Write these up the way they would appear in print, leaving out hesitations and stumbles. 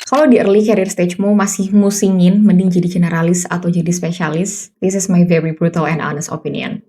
Kalau di early career stage-mu masih musingin mending jadi generalis atau jadi spesialis, this is my very brutal and honest opinion.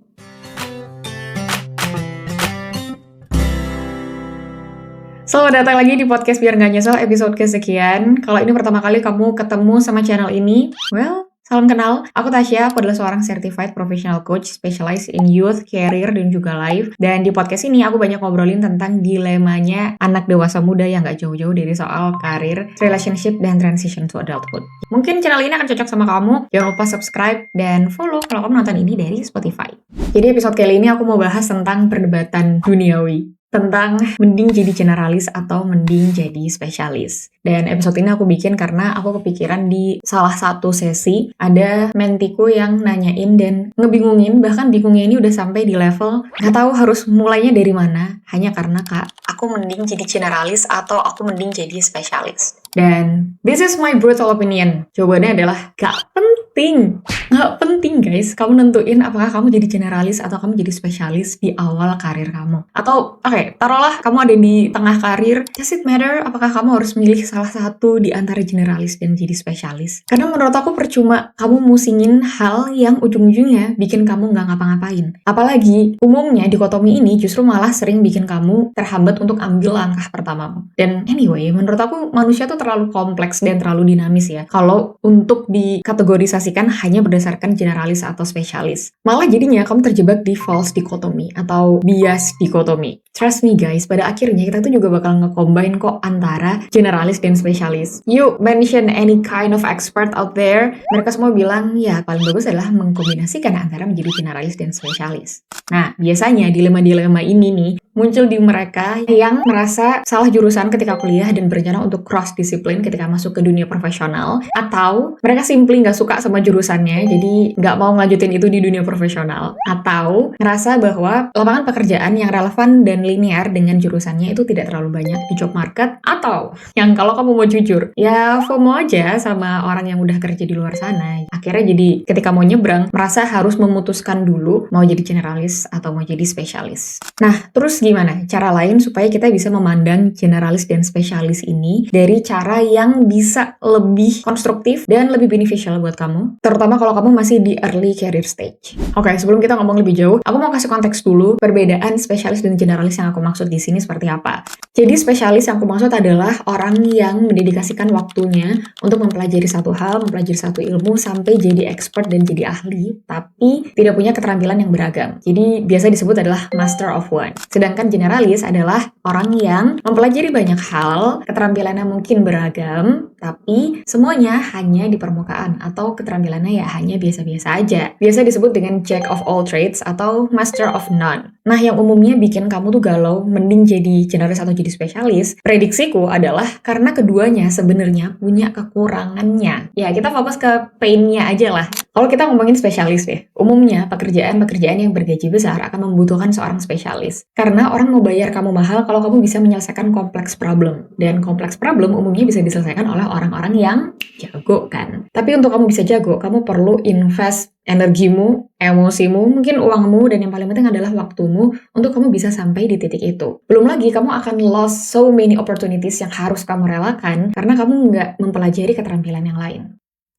Selamat datang lagi di podcast Biar Nggak Nyesel episode kesekian. Kalau ini pertama kali kamu ketemu sama channel ini, well, salam kenal. Aku Tasya, aku adalah seorang certified professional coach specialized in youth, career, dan juga life. Dan di podcast ini aku banyak ngobrolin tentang dilemanya anak dewasa muda yang nggak jauh-jauh dari soal karir, relationship, dan transition to adulthood. Mungkin channel ini akan cocok sama kamu. Jangan lupa subscribe dan follow kalau kamu nonton ini dari Spotify. Jadi episode kali ini aku mau bahas tentang perdebatan duniawi. Tentang mending jadi generalis atau mending jadi spesialis. Dan episode ini aku bikin karena aku kepikiran di salah satu sesi ada mentiku yang nanyain dan ngebingungin, bahkan bingungnya ini udah sampai di level nggak tahu harus mulainya dari mana, hanya karena Kak, aku mending jadi generalis atau aku mending jadi spesialis. Dan this is my brutal opinion. Jawabannya adalah gak penting. Gak penting guys, kamu nentuin apakah kamu jadi generalis atau kamu jadi spesialis di awal karir kamu. Atau oke, taruhlah kamu ada di tengah karir, does it matter apakah kamu harus milih salah satu di antara generalis dan jadi spesialis? Karena menurut aku percuma kamu musingin hal yang ujung-ujungnya bikin kamu gak ngapa-ngapain. Apalagi umumnya dikotomi ini justru malah sering bikin kamu terhambat untuk ambil langkah pertamamu. Dan anyway, menurut aku manusia tuh terlalu kompleks dan terlalu dinamis ya. Kalau untuk dikategorisasikan hanya berdasarkan generalis atau spesialis. Malah jadinya kamu terjebak di false dichotomy atau bias dikotomi. Trust me guys, pada akhirnya kita tuh juga bakal nge-combine kok antara generalis dan spesialis. You mention any kind of expert out there, mereka semua bilang ya paling bagus adalah mengkombinasikan antara menjadi generalis dan spesialis. Nah, biasanya dilema-dilema ini nih muncul di mereka yang merasa salah jurusan ketika kuliah dan berencana untuk cross disiplin ketika masuk ke dunia profesional, atau mereka simply nggak suka sama jurusannya jadi nggak mau ngelanjutin itu di dunia profesional, atau ngerasa bahwa lapangan pekerjaan yang relevan dan linear dengan jurusannya itu tidak terlalu banyak di job market, atau yang kalau kamu mau jujur ya FOMO aja sama orang yang udah kerja di luar sana, akhirnya jadi ketika mau nyebrang merasa harus memutuskan dulu mau jadi generalis atau mau jadi spesialis. Nah, terus gimana cara lain supaya kita bisa memandang generalis dan spesialis ini dari cara yang bisa lebih konstruktif dan lebih beneficial buat kamu, terutama kalau kamu masih di early career stage. Oke, sebelum kita ngomong lebih jauh, aku mau kasih konteks dulu perbedaan spesialis dan generalis yang aku maksud di sini seperti apa. Jadi spesialis yang aku maksud adalah orang yang mendedikasikan waktunya untuk mempelajari satu hal, mempelajari satu ilmu sampai jadi expert dan jadi ahli, tapi tidak punya keterampilan yang beragam. Jadi biasa disebut adalah master of one. Sedangkan generalis adalah orang yang mempelajari banyak hal, keterampilannya mungkin beragam, tapi semuanya hanya di permukaan atau keterampilannya ya hanya biasa-biasa aja. Biasa disebut dengan jack of all trades atau master of none. Nah, yang umumnya bikin kamu tuh galau mending jadi generalis atau jadi spesialis, prediksiku adalah karena keduanya sebenarnya punya kekurangannya. Ya, kita fokus ke pain-nya aja lah. Kalau kita ngomongin spesialis deh, umumnya pekerjaan-pekerjaan yang bergaji besar akan membutuhkan seorang spesialis. Karena orang mau bayar kamu mahal kalau kamu bisa menyelesaikan kompleks problem. Dan kompleks problem umumnya bisa diselesaikan oleh orang-orang yang jago kan. Tapi untuk kamu bisa jago, kamu perlu invest energimu, emosimu, mungkin uangmu, dan yang paling penting adalah waktumu untuk kamu bisa sampai di titik itu. Belum lagi kamu akan lost so many opportunities yang harus kamu relakan karena kamu nggak mempelajari keterampilan yang lain.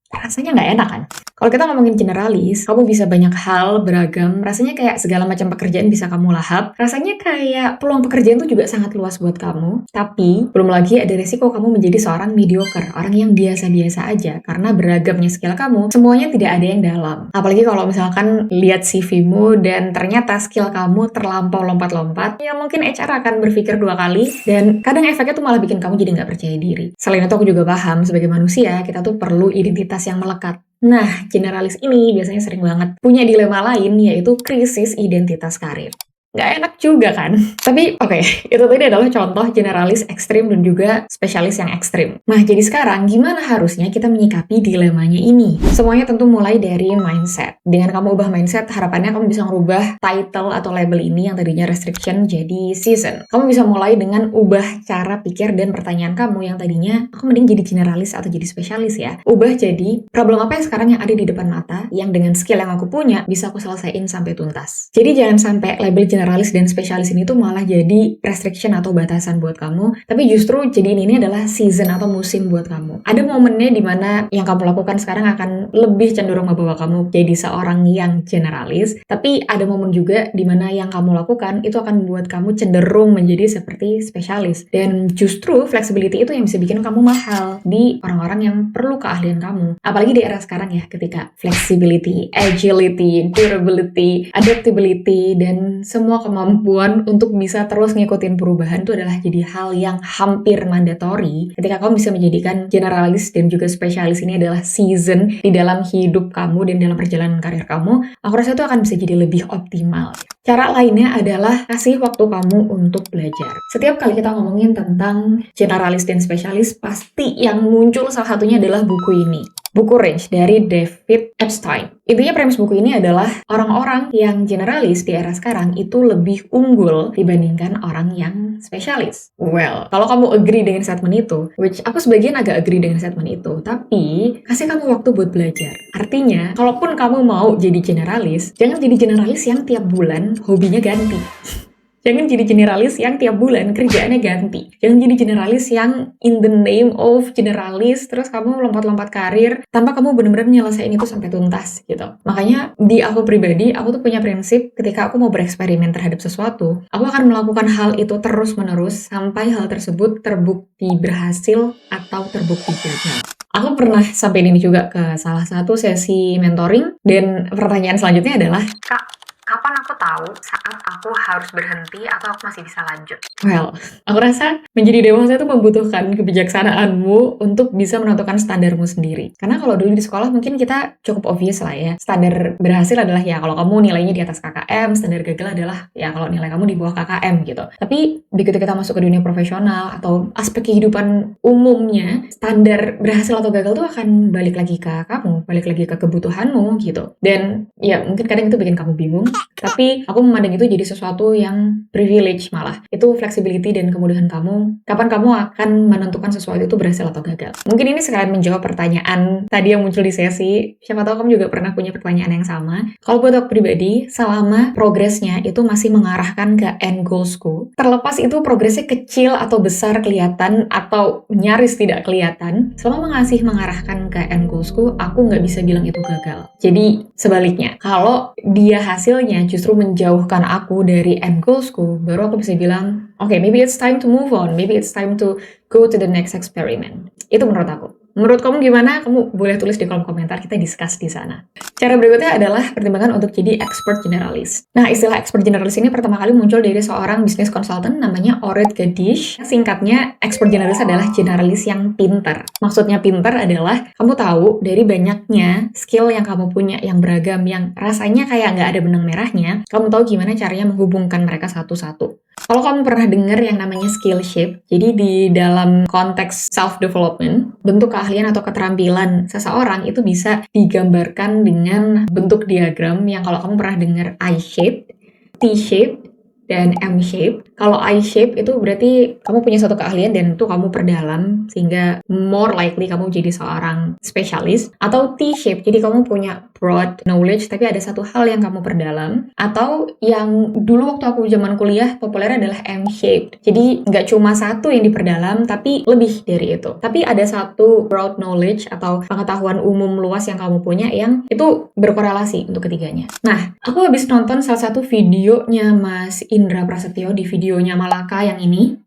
Rasanya nggak enak kan? Kalau kita ngomongin generalis, kamu bisa banyak hal, beragam, rasanya kayak segala macam pekerjaan bisa kamu lahap, rasanya kayak peluang pekerjaan itu juga sangat luas buat kamu, tapi belum lagi ada resiko kamu menjadi seorang mediocre, orang yang biasa-biasa aja, karena beragamnya skill kamu, semuanya tidak ada yang dalam. Apalagi kalau misalkan lihat CV-mu dan ternyata skill kamu terlampau lompat-lompat, ya mungkin HR akan berpikir dua kali, dan kadang efeknya tuh malah bikin kamu jadi nggak percaya diri. Selain itu aku juga paham, sebagai manusia, kita tuh perlu identitas yang melekat. Nah, generalis ini biasanya sering banget punya dilema lain, yaitu krisis identitas karir. Nggak enak juga kan? Tapi oke, itu tadi adalah contoh generalis ekstrim dan juga spesialis yang ekstrim. Nah, jadi sekarang gimana harusnya kita menyikapi dilemanya ini? Semuanya tentu mulai dari mindset. Dengan kamu ubah mindset, harapannya kamu bisa merubah title atau label ini yang tadinya restriction jadi season. Kamu bisa mulai dengan ubah cara pikir dan pertanyaan kamu yang tadinya aku mending jadi generalis atau jadi spesialis ya. Ubah jadi problem apa yang sekarang yang ada di depan mata yang dengan skill yang aku punya bisa aku selesaiin sampai tuntas. Jadi jangan sampai label generalis dan spesialis ini tuh malah jadi restriction atau batasan buat kamu, tapi justru jadi ini adalah season atau musim buat kamu. Ada momennya dimana yang kamu lakukan sekarang akan lebih cenderung membawa kamu jadi seorang yang generalis, tapi ada momen juga dimana yang kamu lakukan itu akan membuat kamu cenderung menjadi seperti spesialis. Dan justru flexibility itu yang bisa bikin kamu mahal di orang-orang yang perlu keahlian kamu. Apalagi di era sekarang ya, ketika flexibility, agility, durability, adaptability, dan semua kemampuan untuk bisa terus ngikutin perubahan itu adalah jadi hal yang hampir mandatory. Ketika kamu bisa menjadikan generalis dan juga spesialis ini adalah season di dalam hidup kamu dan dalam perjalanan karir kamu, aku rasa itu akan bisa jadi lebih optimal. Cara lainnya adalah kasih waktu kamu untuk belajar. Setiap kali kita ngomongin tentang generalis dan spesialis, pasti yang muncul salah satunya adalah buku ini. Buku Range dari David Epstein. Intinya premis buku ini adalah orang-orang yang generalis di era sekarang itu lebih unggul dibandingkan orang yang spesialis. Well, kalau kamu agree dengan statement itu, which aku sebagian agak agree dengan statement itu, tapi kasih kamu waktu buat belajar. Artinya, kalaupun kamu mau jadi generalis, jangan jadi generalis yang tiap bulan hobinya ganti. Jangan jadi generalis yang tiap bulan kerjaannya ganti. Jangan jadi generalis yang in the name of generalis, terus kamu lompat-lompat karir tanpa kamu benar-benar nyelesain itu sampai tuntas gitu. Makanya di aku pribadi, aku tuh punya prinsip ketika aku mau bereksperimen terhadap sesuatu, aku akan melakukan hal itu terus-menerus sampai hal tersebut terbukti berhasil atau terbukti gagal. Aku pernah sampaikan ini juga ke salah satu sesi mentoring, dan pertanyaan selanjutnya adalah, Kak, kapan aku tahu saat aku harus berhenti atau aku masih bisa lanjut? Well, aku rasa menjadi dewasa itu membutuhkan kebijaksanaanmu untuk bisa menentukan standarmu sendiri. Karena kalau dulu di sekolah mungkin kita cukup obvious lah ya. Standar berhasil adalah ya kalau kamu nilainya di atas KKM, standar gagal adalah ya kalau nilai kamu di bawah KKM gitu. Tapi begitu kita masuk ke dunia profesional atau aspek kehidupan umumnya, standar berhasil atau gagal tuh akan balik lagi ke kamu, balik lagi ke kebutuhanmu gitu. Dan ya mungkin kadang itu bikin kamu bingung. Tapi aku memandang itu jadi sesuatu yang privilege malah. Itu flexibility dan kemudahan kamu. Kapan kamu akan menentukan sesuatu itu berhasil atau gagal. Mungkin ini sekalian menjawab pertanyaan tadi yang muncul di sesi. Siapa tahu kamu juga pernah punya pertanyaan yang sama. Kalau buat aku pribadi, selama progresnya itu masih mengarahkan ke end goalsku, terlepas itu progresnya kecil atau besar kelihatan atau nyaris tidak kelihatan, selama masih mengarahkan ke end goalsku, aku nggak bisa bilang itu gagal. Jadi sebaliknya, kalau dia hasilnya justru menjauhkan aku dari end goalsku, baru aku bisa bilang, okay, maybe it's time to move on, maybe it's time to go to the next experiment. Itu menurut aku. Menurut kamu gimana? Kamu boleh tulis di kolom komentar, kita discuss di sana. Cara berikutnya adalah pertimbangan untuk jadi expert generalis. Nah, istilah expert generalis ini pertama kali muncul dari seorang business consultant namanya Ored Gadish. Singkatnya, expert generalis adalah generalis yang pintar. Maksudnya pintar adalah kamu tahu dari banyaknya skill yang kamu punya yang beragam, yang rasanya kayak nggak ada benang merahnya, kamu tahu gimana caranya menghubungkan mereka satu-satu. Kalau kamu pernah dengar yang namanya skillship, jadi di dalam konteks self-development, bentuk keahlian atau keterampilan seseorang itu bisa digambarkan dengan bentuk diagram yang kalau kamu pernah dengar I-shape, T-shape, dan M-shape. Kalau I-shape itu berarti kamu punya suatu keahlian dan itu kamu perdalam sehingga more likely kamu jadi seorang spesialis. Atau T-shape, jadi kamu punya broad knowledge tapi ada satu hal yang kamu perdalam. Atau yang dulu waktu aku zaman kuliah populer adalah M-shape. Jadi nggak cuma satu yang diperdalam tapi lebih dari itu. Tapi ada satu broad knowledge atau pengetahuan umum luas yang kamu punya yang itu berkorelasi untuk ketiganya. Nah, aku habis nonton salah satu videonya Mas Indra Prasetyo di videonya Malaka yang ini.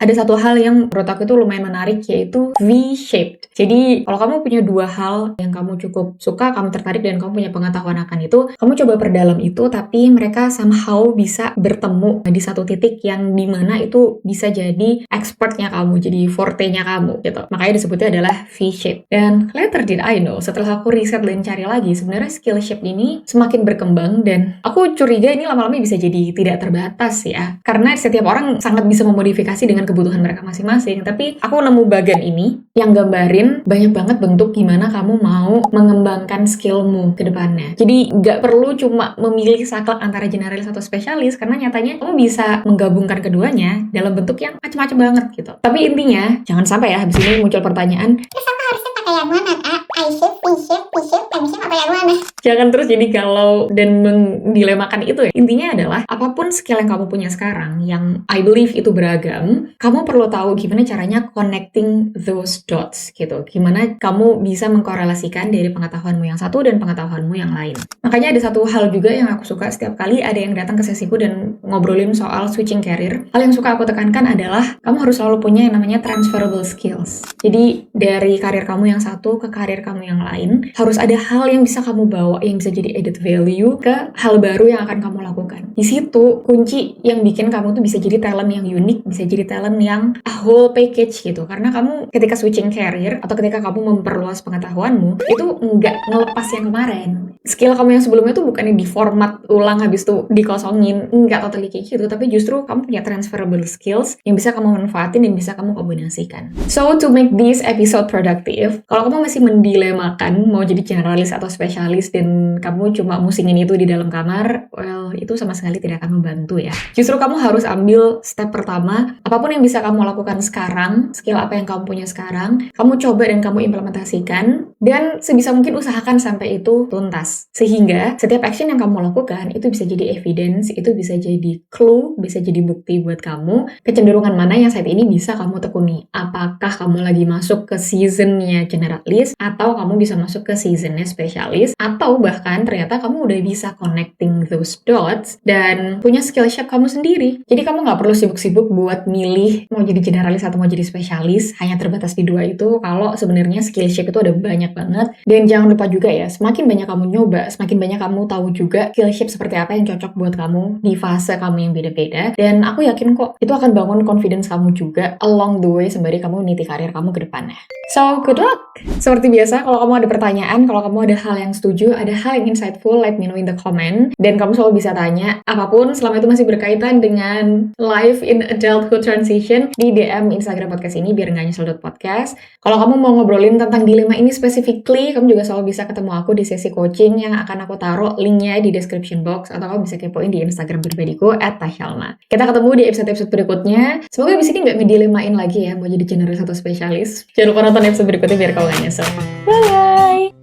Ada satu hal yang menurut aku itu lumayan menarik, yaitu V-shaped. Jadi, kalau kamu punya dua hal yang kamu cukup suka, kamu tertarik, dan kamu punya pengetahuan akan itu, kamu coba perdalam itu, tapi mereka somehow bisa bertemu di satu titik yang dimana itu bisa jadi expertnya kamu, jadi forte-nya kamu, gitu. Makanya disebutnya adalah V-shaped. Dan later did I know, setelah aku riset dan cari lagi, sebenarnya skill shape ini semakin berkembang, dan aku curiga ini lama-lama bisa jadi tidak terbatas ya. Karena setiap orang sangat bisa memodifikasi dengan kebutuhan mereka masing-masing. Tapi aku nemu bagan ini yang gambarin banyak banget bentuk gimana kamu mau mengembangkan skillmu ke depannya. Jadi nggak perlu cuma memilih saklek antara generalis atau spesialis, karena nyatanya kamu bisa menggabungkan keduanya dalam bentuk yang macam-macam banget gitu. Tapi intinya, jangan sampai ya habis ini muncul pertanyaan, terus aku harusnya pakai yang mana, Kak? I-shape, V-shape, T-shape, M-shape, apa yang mana? Jangan terus jadi galau dan mendilemakan itu ya. Intinya adalah, apapun skill yang kamu punya sekarang, yang I believe itu beragam, kamu perlu tahu gimana caranya connecting those dots gitu. Gimana kamu bisa mengkorelasikan dari pengetahuanmu yang satu dan pengetahuanmu yang lain. Makanya ada satu hal juga yang aku suka setiap kali ada yang datang ke sesiku dan ngobrolin soal switching career. Hal yang suka aku tekankan adalah, kamu harus selalu punya yang namanya transferable skills. Jadi, dari karir kamu yang satu ke karir kamu yang lain, harus ada hal yang bisa kamu bawa, yang bisa jadi added value ke hal baru yang akan kamu lakukan. Di situ kunci yang bikin kamu tuh bisa jadi talent yang unik, bisa jadi talent yang a whole package gitu. Karena kamu ketika switching career atau ketika kamu memperluas pengetahuanmu, itu nggak ngelepas yang kemarin. Skill kamu yang sebelumnya tuh bukannya diformat ulang habis itu dikosongin, nggak totally kayak gitu, tapi justru kamu punya transferable skills yang bisa kamu manfaatin dan bisa kamu kombinasikan. So, to make this episode productive, kalau kamu masih mendilemakan mau jadi generalis atau spesialis dan kamu cuma musingin itu di dalam kamar, well, itu sama sekali tidak akan membantu ya. Justru kamu harus ambil step pertama, apapun yang bisa kamu lakukan sekarang, skill apa yang kamu punya sekarang, kamu coba dan kamu implementasikan, dan sebisa mungkin usahakan sampai itu tuntas. Sehingga setiap action yang kamu lakukan, itu bisa jadi evidence, itu bisa jadi clue, bisa jadi bukti buat kamu, kecenderungan mana yang saat ini bisa kamu tekuni. Apakah kamu lagi masuk ke seasonnya generalis, atau kamu bisa masuk ke seasonnya spesialis, atau bahkan ternyata kamu udah bisa connecting those dots dan punya skill shape kamu sendiri. Jadi kamu nggak perlu sibuk-sibuk buat milih mau jadi generalis atau mau jadi spesialis, hanya terbatas di dua itu, kalau sebenarnya skill shape itu ada banyak banget. Dan jangan lupa juga ya, semakin banyak kamu nyoba, semakin banyak kamu tahu juga skill shape seperti apa yang cocok buat kamu di fase kamu yang beda-beda. Dan aku yakin kok, itu akan bangun confidence kamu juga along the way sembari kamu meniti karir kamu ke depannya. So, good luck! Seperti biasa, kalau kamu ada pertanyaan, kalau kamu ada hal yang setuju, ada hal yang insightful, let me know in the comment. Dan kamu selalu bisa tanya apapun selama itu masih berkaitan dengan life in adulthood transition di DM Instagram podcast ini biar nggak nyesel.podcast. Kalau kamu mau ngobrolin tentang dilema ini specifically, kamu juga selalu bisa ketemu aku di sesi coaching yang akan aku taruh linknya di description box, atau kamu bisa kepoin di Instagram pribadiku @tashalma. Kita ketemu di episode-episode berikutnya. Semoga abis ini nggak ngedilemain lagi ya mau jadi generalis atau spesialis. Jangan lupa nonton episode berikutnya biar kamu gak nyesel. Bye!